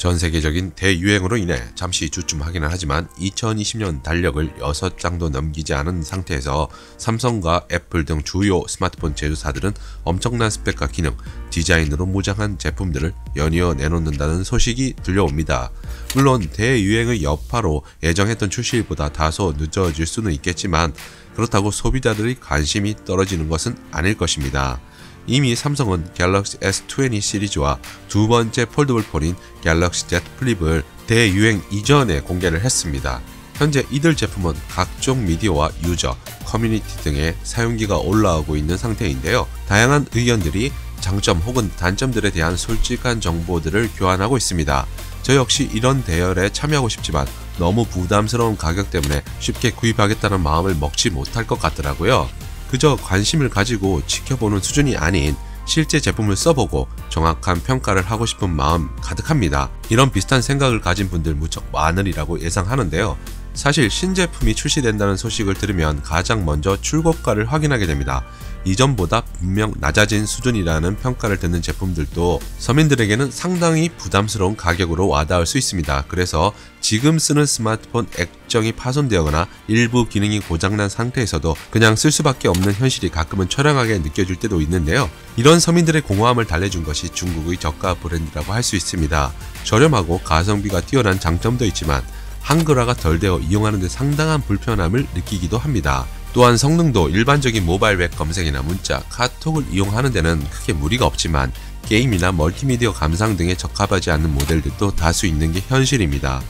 전 세계적인 대유행으로 인해 잠시 주춤하기는 하지만 2020년 달력을 6장도 넘기지 않은 상태에서 삼성과 애플 등 주요 스마트폰 제조사들은 엄청난 스펙과 기능, 디자인으로 무장한 제품들을 연이어 내놓는다는 소식이 들려옵니다. 물론 대유행의 여파로 예정했던 출시일보다 다소 늦어질 수는 있겠지만 그렇다고 소비자들의 관심이 떨어지는 것은 아닐 것입니다. 이미 삼성은 갤럭시 S20 시리즈와 두 번째 폴더블 폰인 갤럭시 Z 플립을 대유행 이전에 공개를 했습니다. 현재 이들 제품은 각종 미디어와 유저, 커뮤니티 등의 사용기가 올라오고 있는 상태인데요. 다양한 의견들이 장점 혹은 단점들에 대한 솔직한 정보들을 교환하고 있습니다. 저 역시 이런 대열에 참여하고 싶지만 너무 부담스러운 가격 때문에 쉽게 구입하겠다는 마음을 먹지 못할 것 같더라고요. 그저 관심을 가지고 지켜보는 수준이 아닌 실제 제품을 써보고 정확한 평가를 하고 싶은 마음 가득합니다. 이런 비슷한 생각을 가진 분들 무척 많으리라고 예상하는데요. 사실 신제품이 출시된다는 소식을 들으면 가장 먼저 출고가를 확인하게 됩니다. 이전보다 분명 낮아진 수준이라는 평가를 듣는 제품들도 서민들에게는 상당히 부담스러운 가격으로 와닿을 수 있습니다. 그래서 지금 쓰는 스마트폰 액정이 파손되거나 일부 기능이 고장난 상태에서도 그냥 쓸 수밖에 없는 현실이 가끔은 처량하게 느껴질 때도 있는데요. 이런 서민들의 공허함을 달래준 것이 중국의 저가 브랜드라고 할 수 있습니다. 저렴하고 가성비가 뛰어난 장점도 있지만 한글화가 덜 되어 이용하는 데 상당한 불편함을 느끼기도 합니다. 또한 성능도 일반적인 모바일 웹 검색이나 문자, 카톡을 이용하는 데는 크게 무리가 없지만 게임이나 멀티미디어 감상 등에 적합하지 않는 모델들도 다수 있는 게 현실입니다.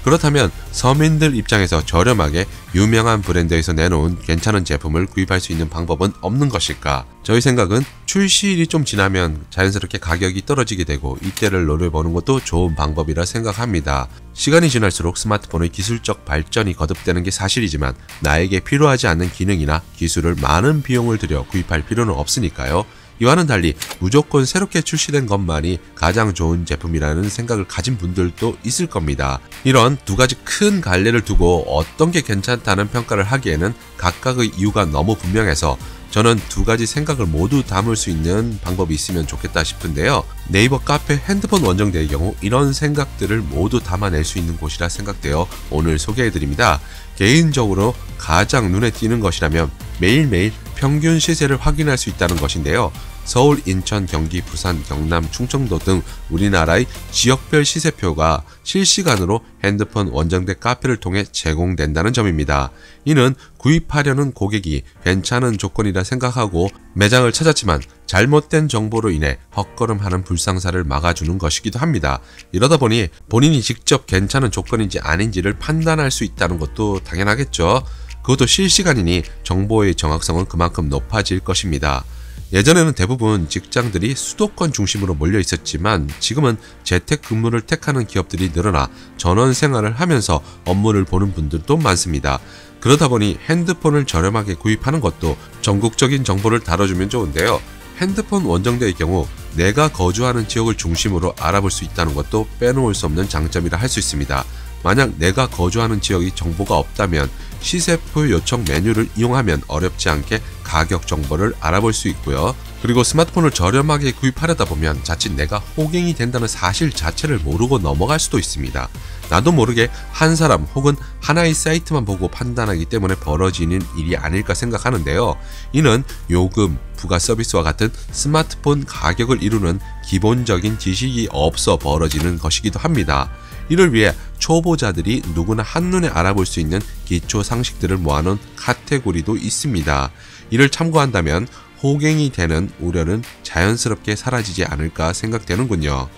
그렇다면 서민들 입장에서 저렴하게 유명한 브랜드에서 내놓은 괜찮은 제품을 구입할 수 있는 방법은 없는 것일까? 저희 생각은 출시일이 좀 지나면 자연스럽게 가격이 떨어지게 되고 이때를 노려보는 것도 좋은 방법이라 생각합니다. 시간이 지날수록 스마트폰의 기술적 발전이 거듭되는 게 사실이지만 나에게 필요하지 않는 기능이나 기술을 많은 비용을 들여 구입할 필요는 없으니까요. 이와는 달리 무조건 새롭게 출시된 것만이 가장 좋은 제품이라는 생각을 가진 분들도 있을 겁니다. 이런 두 가지 큰 갈래를 두고 어떤 게 괜찮다는 평가를 하기에는 각각의 이유가 너무 분명해서 저는 두 가지 생각을 모두 담을 수 있는 방법이 있으면 좋겠다 싶은데요. 네이버 카페 핸드폰 원정대의 경우 이런 생각들을 모두 담아낼 수 있는 곳이라 생각되어 오늘 소개해드립니다. 개인적으로 가장 눈에 띄는 것이라면 매일매일 평균 시세를 확인할 수 있다는 것인데요. 서울, 인천, 경기, 부산, 경남, 충청도 등 우리나라의 지역별 시세표가 실시간으로 핸드폰 원정대 카페를 통해 제공된다는 점입니다. 이는 구입하려는 고객이 괜찮은 조건이라 생각하고 매장을 찾았지만 잘못된 정보로 인해 헛걸음하는 불상사를 막아주는 것이기도 합니다. 이러다 보니 본인이 직접 괜찮은 조건인지 아닌지를 판단할 수 있다는 것도 당연하겠죠. 그것도 실시간이니 정보의 정확성은 그만큼 높아질 것입니다. 예전에는 대부분 직장들이 수도권 중심으로 몰려 있었지만 지금은 재택근무를 택하는 기업들이 늘어나 전원 생활을 하면서 업무를 보는 분들도 많습니다. 그러다 보니 핸드폰을 저렴하게 구입하는 것도 전국적인 정보를 다뤄주면 좋은데요. 핸드폰 원정대의 경우 내가 거주하는 지역을 중심으로 알아볼 수 있다는 것도 빼놓을 수 없는 장점이라 할 수 있습니다. 만약 내가 거주하는 지역의 정보가 없다면 시세표 요청 메뉴를 이용하면 어렵지 않게 가격 정보를 알아볼 수 있고요. 그리고 스마트폰을 저렴하게 구입하려다 보면 자칫 내가 호갱이 된다는 사실 자체를 모르고 넘어갈 수도 있습니다. 나도 모르게 한 사람 혹은 하나의 사이트만 보고 판단하기 때문에 벌어지는 일이 아닐까 생각하는데요. 이는 요금, 부가 서비스와 같은 스마트폰 가격을 이루는 기본적인 지식이 없어 벌어지는 것이기도 합니다. 이를 위해 초보자들이 누구나 한눈에 알아볼 수 있는 기초 상식들을 모아놓은 카테고리도 있습니다. 이를 참고한다면 호갱이 되는 우려는 자연스럽게 사라지지 않을까 생각되는군요.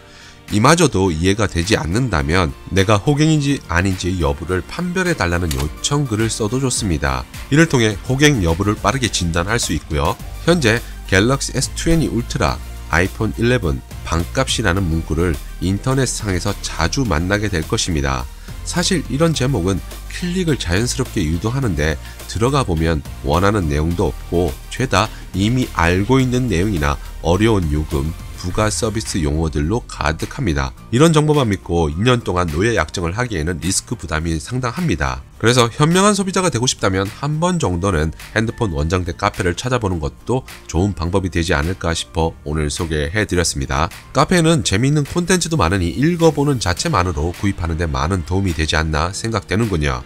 이마저도 이해가 되지 않는다면 내가 호갱인지 아닌지 여부를 판별해달라는 요청글을 써도 좋습니다. 이를 통해 호갱 여부를 빠르게 진단할 수 있고요. 현재 갤럭시 S20 울트라, 아이폰 11 반값이라는 문구를 인터넷상에서 자주 만나게 될 것입니다. 사실 이런 제목은 클릭을 자연스럽게 유도하는데 들어가 보면 원하는 내용도 없고 죄다 이미 알고 있는 내용이나 어려운 요금, 부가 서비스 용어들로 가득합니다. 이런 정보만 믿고 2년 동안 노예 약정을 하기에는 리스크 부담이 상당합니다. 그래서 현명한 소비자가 되고 싶다면 한 번 정도는 핸드폰 원정대 카페를 찾아보는 것도 좋은 방법이 되지 않을까 싶어 오늘 소개해드렸습니다. 카페에는 재미있는 콘텐츠도 많으니 읽어보는 자체만으로 구입하는 데 많은 도움이 되지 않나 생각되는군요.